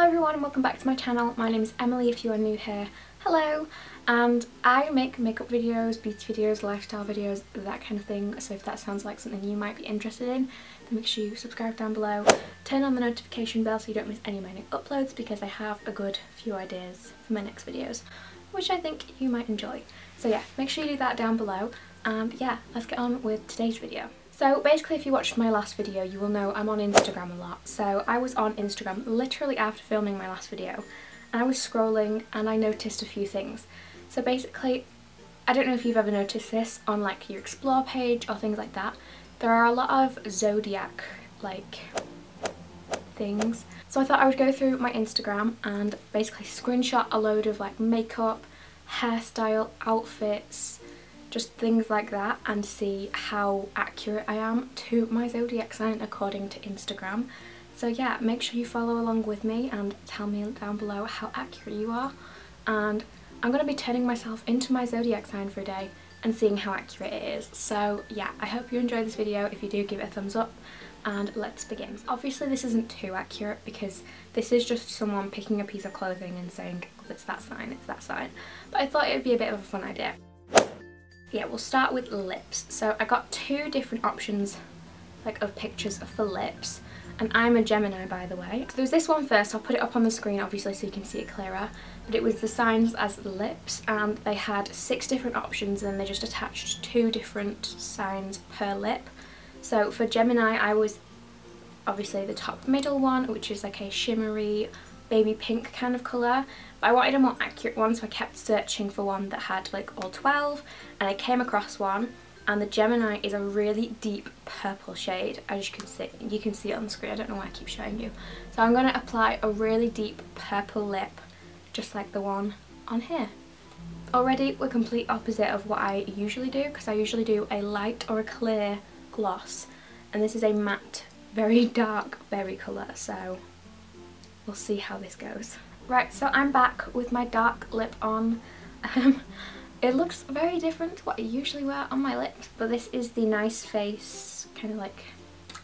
Hello everyone and welcome back to my channel. My name is Emily if you are new here. Hello! And I make makeup videos, beauty videos, lifestyle videos, that kind of thing. So if that sounds like something you might be interested in, then make sure you subscribe down below. Turn on the notification bell so you don't miss any of my new uploads because I have a good few ideas for my next videos, which I think you might enjoy. So yeah, make sure you do that down below. And yeah, let's get on with today's video. So basically if you watched my last video you will know I'm on Instagram a lot. So I was on Instagram literally after filming my last video and I was scrolling and I noticed a few things. So basically, I don't know if you've ever noticed this on like your explore page or things like that. There are a lot of ZODIAC like things. So I thought I would go through my Instagram and basically screenshot a load of like makeup, hairstyle, outfits, just things like that, and see how accurate I am to my zodiac sign according to Instagram. So yeah, make sure you follow along with me and tell me down below how accurate you are. And I'm going to be turning myself into my zodiac sign for a day and seeing how accurate it is. So yeah, I hope you enjoy this video. If you do, give it a thumbs up and let's begin. Obviously this isn't too accurate because this is just someone picking a piece of clothing and saying, oh, it's that sign, it's that sign. But I thought it would be a bit of a fun idea. Yeah, we'll start with lips. So I got two different options like of pictures for lips, and I'm a Gemini by the way. So there was this one first, I'll put it up on the screen obviously so you can see it clearer, but it was the signs as lips and they had 6 different options and they just attached 2 different signs per lip. So for Gemini I was obviously the top middle one, which is like a shimmery baby pink kind of colour, but I wanted a more accurate one so I kept searching for one that had like all 12 and I came across one, and the Gemini is a really deep purple shade, as you can see it on the screen. I don't know why I keep showing you. So I'm going to apply a really deep purple lip just like the one on here. Already we're complete opposite of what I usually do, because I usually do a light or a clear gloss, and this is a matte very dark berry colour, so we'll see how this goes. Right, so I'm back with my dark lip on. It looks very different to what I usually wear on my lips, but this is the Nice Face kind of like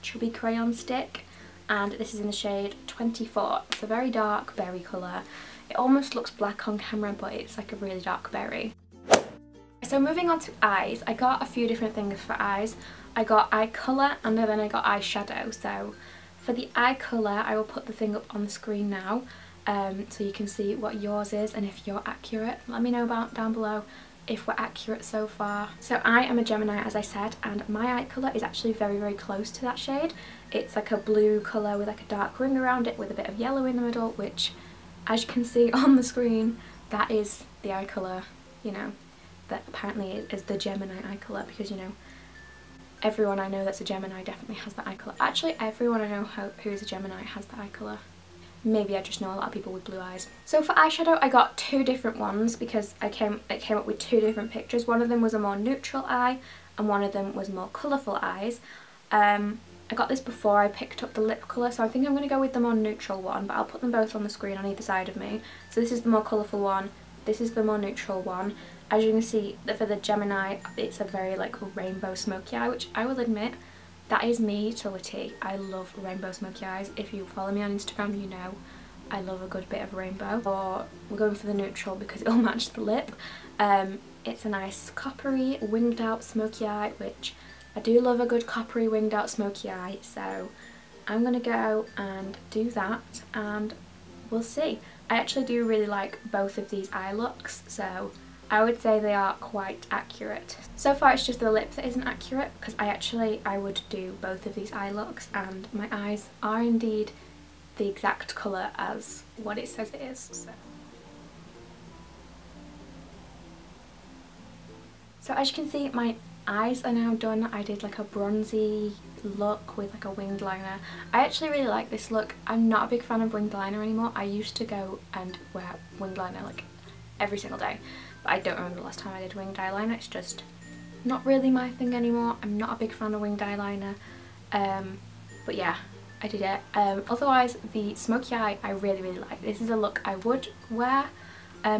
chubby crayon stick, and this is in the shade 24. It's a very dark berry colour. It almost looks black on camera, but it's like a really dark berry. So moving on to eyes, I got a few different things for eyes. I got eye colour and then I got eyeshadow. So for the eye colour I will put the thing up on the screen now so you can see what yours is and if you're accurate. Let me know about down below if we're accurate so far. So I am a Gemini as I said, and my eye colour is actually very close to that shade. It's like a blue colour with like a dark ring around it with a bit of yellow in the middle, which as you can see on the screen that is the eye colour, you know, that apparently is the Gemini eye colour, because you know everyone I know that's a Gemini definitely has that eye colour. Actually everyone I know who is a Gemini has that eye colour. Maybe I just know a lot of people with blue eyes. So for eyeshadow I got 2 different ones because it came up with 2 different pictures. One of them was a more neutral eye and one of them was more colourful eyes. I got this before I picked up the lip colour, so I think I'm going to go with the more neutral one, but I'll put them both on the screen on either side of me. So this is the more colourful one, this is the more neutral one. As you can see, for the Gemini it's a very like rainbow smoky eye, which I will admit that is me to a T. I love rainbow smoky eyes. If you follow me on Instagram you know I love a good bit of rainbow. Or we're going for the neutral because it'll match the lip. It's a nice coppery winged out smoky eye, which I do love a good coppery winged out smoky eye, so I'm gonna go and do that and we'll see. I actually do really like both of these eye looks, so I would say they are quite accurate. So far it's just the lip that isn't accurate, because I would do both of these eye looks and my eyes are indeed the exact colour as what it says it is. So as you can see my eyes are now done. I did like a bronzy look with like a winged liner. I actually really like this look. I'm not a big fan of winged liner anymore. I used to go and wear winged liner like every single day, but I don't remember the last time I did winged eyeliner. It's just not really my thing anymore. I'm not a big fan of winged eyeliner, but yeah, I did it. Otherwise the smoky eye I really like. This is a look I would wear,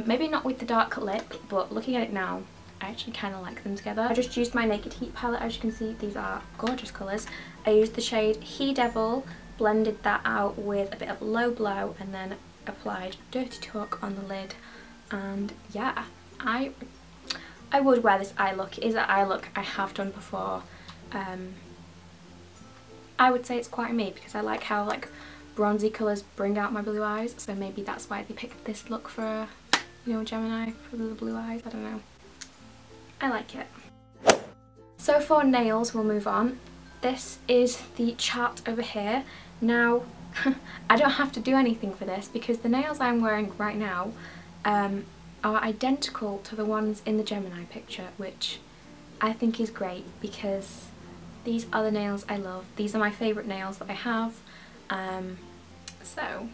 maybe not with the dark lip, but looking at it now I actually kind of like them together. I just used my Naked Heat palette. As you can see these are gorgeous colours. I used the shade He Devil, blended that out with a bit of Low Blow, and then applied Dirty Talk on the lid, and yeah, I would wear this eye look. It is an eye look I have done before. I would say it's quite me because I like how like bronzy colours bring out my blue eyes, so maybe that's why they picked this look for, you know, Gemini, for the blue eyes. I don't know. I like it. So for nails, we'll move on. This is the chart over here. Now, I don't have to do anything for this because the nails I'm wearing right now are identical to the ones in the Gemini picture, which I think is great because these are the nails I love. These are my favourite nails that I have. So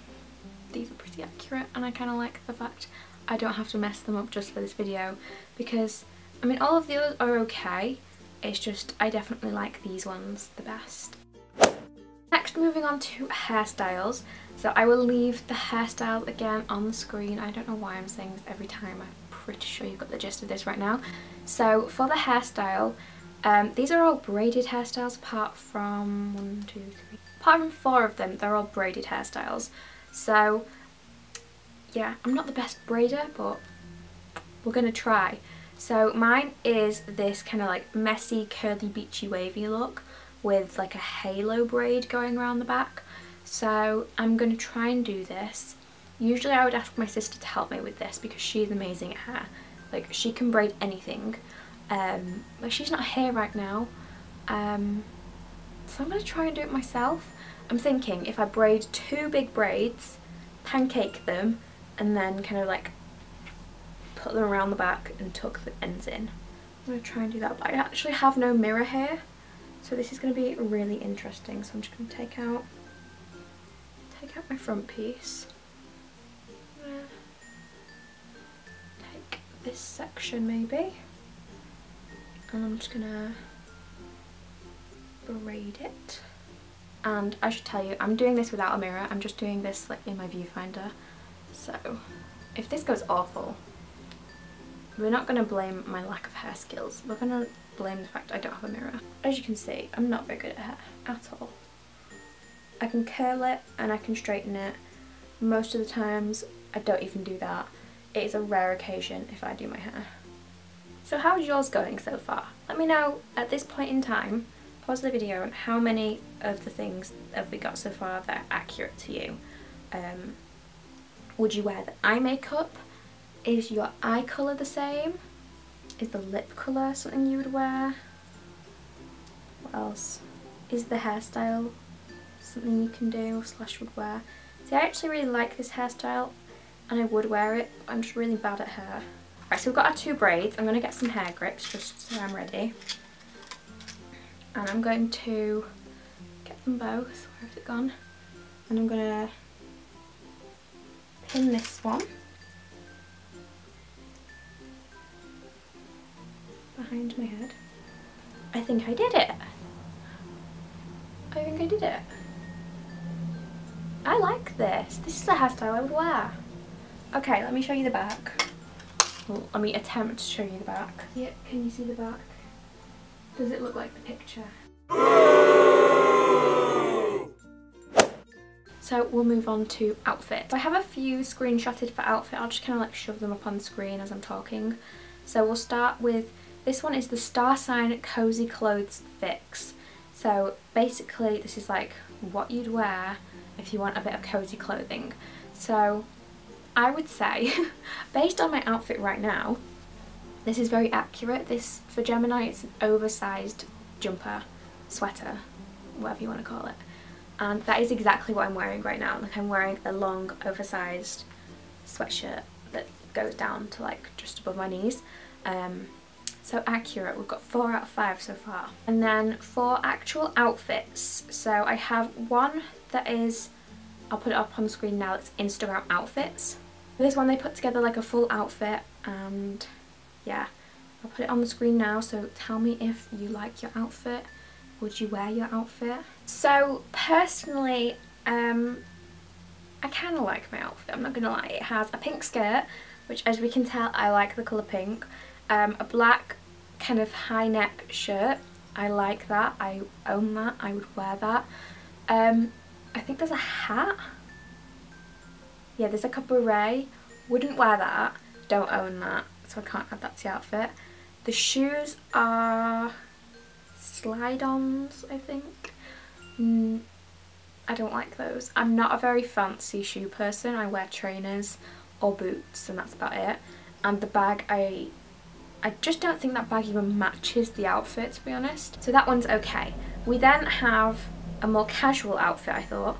these are pretty accurate, and I kind of like the fact I don't have to mess them up just for this video because, I mean, all of the others are okay. It's just I definitely like these ones the best. Next, moving on to hairstyles. So I will leave the hairstyle again on the screen. I don't know why I'm saying this every time. I'm pretty sure you've got the gist of this right now. So for the hairstyle, these are all braided hairstyles apart from apart from 4 of them, they're all braided hairstyles. So yeah, I'm not the best braider, but we're gonna try. So mine is this kind of like messy, curly, beachy, wavy look with like a halo braid going around the back. So I'm going to try and do this. Usually I would ask my sister to help me with this because she's amazing at hair. Like, she can braid anything. But she's not here right now. So I'm going to try and do it myself. I'm thinking if I braid 2 big braids, pancake them, and then kind of like put them around the back and tuck the ends in. I'm going to try and do that, but I actually have no mirror here, so this is going to be really interesting. So I'm just going to take out my front piece. I'm going to take this section maybe, and I'm just going to braid it. And I should tell you, I'm doing this without a mirror. I'm just doing this like in my viewfinder. So if this goes awful, we're not going to blame my lack of hair skills. We're going to blame the fact I don't have a mirror. As you can see, I'm not very good at hair at all. I can curl it and I can straighten it. Most of the times I don't even do that. It is a rare occasion if I do my hair. So how is yours going so far? Let me know at this point in time. Pause the video and how many of the things have we got so far that are accurate to you. Would you wear the eye makeup? Is your eye colour the same? Is the lip colour something you would wear? What else? Is the hairstyle something you can do / would wear? See, I actually really like this hairstyle and I would wear it. I'm just really bad at hair. Right, so we've got our 2 braids. I'm going to get some hair grips just so I'm ready. And I'm going to get them both. Where has it gone? And I'm going to pin this one behind my head. I think I did it. I think I did it. I like this. This is a hairstyle I would wear. Okay, let me show you the back. Well, let me attempt to show you the back. Yeah, can you see the back? Does it look like the picture? So we'll move on to outfit. So I have a few screenshotted for outfit. I'll just kind of like shove them up on the screen as I'm talking. So we'll start with, this one is the Star Sign Cozy Clothes Fix. So basically this is like what you'd wear if you want a bit of cozy clothing. So I would say, based on my outfit right now, this is very accurate. This, for Gemini, it's an oversized jumper, sweater, whatever you want to call it. And that is exactly what I'm wearing right now. Like, I'm wearing a long, oversized sweatshirt that goes down to like just above my knees. So accurate. We've got 4 out of 5 so far. And then for actual outfits, so I have one that is, I'll put it up on the screen now, it's Instagram outfits. This one they put together like a full outfit, and yeah, I'll put it on the screen now, so tell me if you like your outfit. Would you wear your outfit? So personally, I kind of like my outfit, I'm not gonna lie. It has a pink skirt, which as we can tell I like the colour pink, a black kind of high neck shirt, I like that, I own that, I would wear that. I think there's a hat. Yeah, there's a cabaret. Wouldn't wear that. Don't own that, so I can't add that to the outfit. The shoes are slide-ons, I think. I don't like those. I'm not a very fancy shoe person. I wear trainers or boots and that's about it. And the bag, I just don't think that bag even matches the outfit, to be honest. So that one's okay. We then have a more casual outfit, I thought.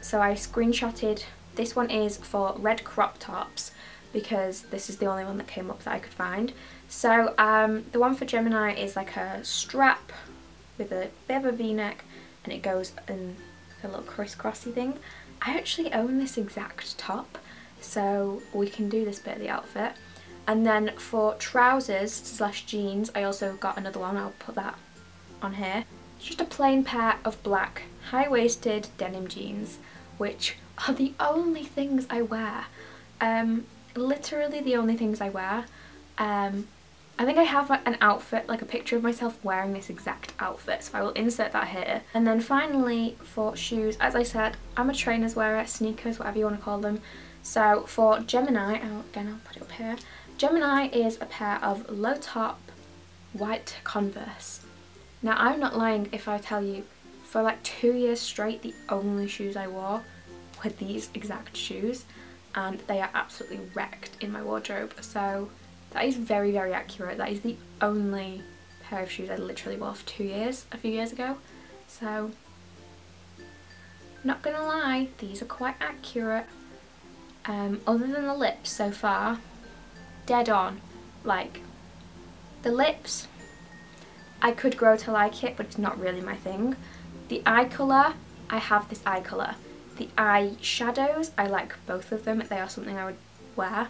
So I screenshotted, this one is for red crop tops because this is the only one that came up that I could find. So the one for Gemini is like a strap with a bit of a v-neck and it goes in a little crisscrossy thing. I actually own this exact top, so we can do this bit of the outfit. And then for trousers slash jeans, I also got another one. I'll put that on here. It's just a plain pair of black high-waisted denim jeans, which are the only things I wear. Literally the only things I wear. I think I have like an outfit, like a picture of myself wearing this exact outfit, so I will insert that here. And then finally for shoes, as I said, I'm a trainers wearer, sneakers, whatever you want to call them. So for Gemini, again I'll put it up here. Gemini is a pair of low top white Converse. Now I'm not lying if I tell you, for like 2 years straight the only shoes I wore were these exact shoes, and they are absolutely wrecked in my wardrobe. So that is very, very accurate. That is the only pair of shoes I literally wore for 2 years, a few years ago. So, not gonna lie, these are quite accurate. Other than the lips so far, dead on. Like, the lips, I could grow to like it, but it's not really my thing. The eye colour, I have this eye colour. The eye shadows, I like both of them. They are something I would wear.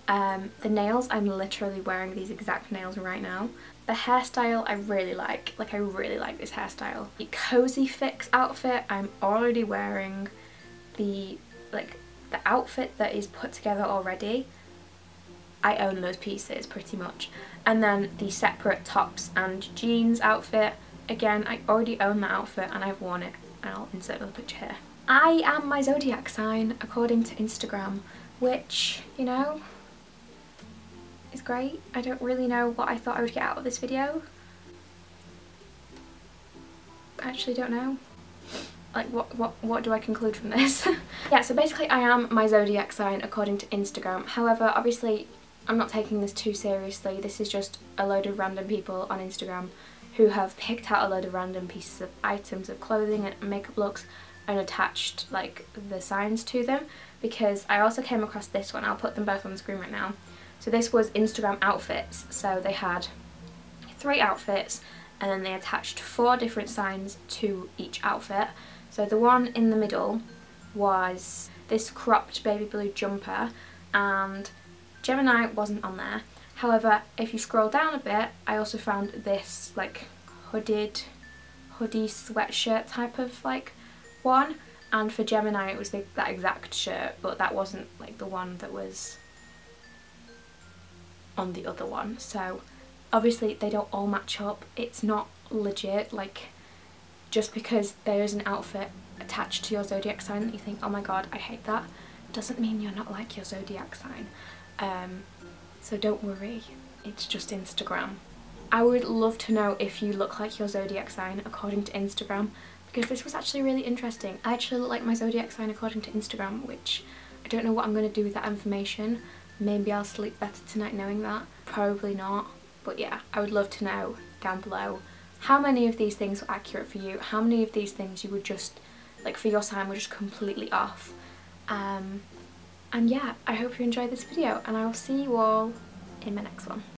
The nails, I'm literally wearing these exact nails right now. The hairstyle I really like I really like this hairstyle. The cozy fix outfit, I'm already wearing the outfit that is put together already. I own those pieces pretty much. And then the separate tops and jeans outfit, again I already own that outfit and I've worn it, and I'll insert a picture here. I am my zodiac sign according to Instagram, which, you know, is great. I don't really know what I thought I would get out of this video. I actually don't know. Like, what do I conclude from this? Yeah, so basically I am my zodiac sign according to Instagram. However, obviously I'm not taking this too seriously. This is just a load of random people on Instagram who have picked out a load of random pieces of items of clothing and makeup looks and attached like the signs to them, because I also came across this one. I'll put them both on the screen right now. So this was Instagram outfits, so they had 3 outfits and then they attached 4 different signs to each outfit. So the one in the middle was this cropped baby blue jumper, and Gemini wasn't on there. However, if you scroll down a bit, I also found this like hoodie sweatshirt type of like one, and for Gemini it was that exact shirt, but that wasn't like the one that was on the other one. So obviously they don't all match up. It's not legit, like just because there is an outfit attached to your zodiac sign that you think, oh my god, I hate that, doesn't mean you're not like your zodiac sign. So don't worry, it's just Instagram. I would love to know if you look like your zodiac sign according to Instagram, because this was actually really interesting. I actually look like my zodiac sign according to Instagram, which I don't know what I'm going to do with that information. Maybe I'll sleep better tonight knowing that. Probably not. But yeah, I would love to know down below how many of these things were accurate for you, how many of these things you would just, like for your sign, were just completely off. And yeah, I hope you enjoyed this video, and I will see you all in my next one.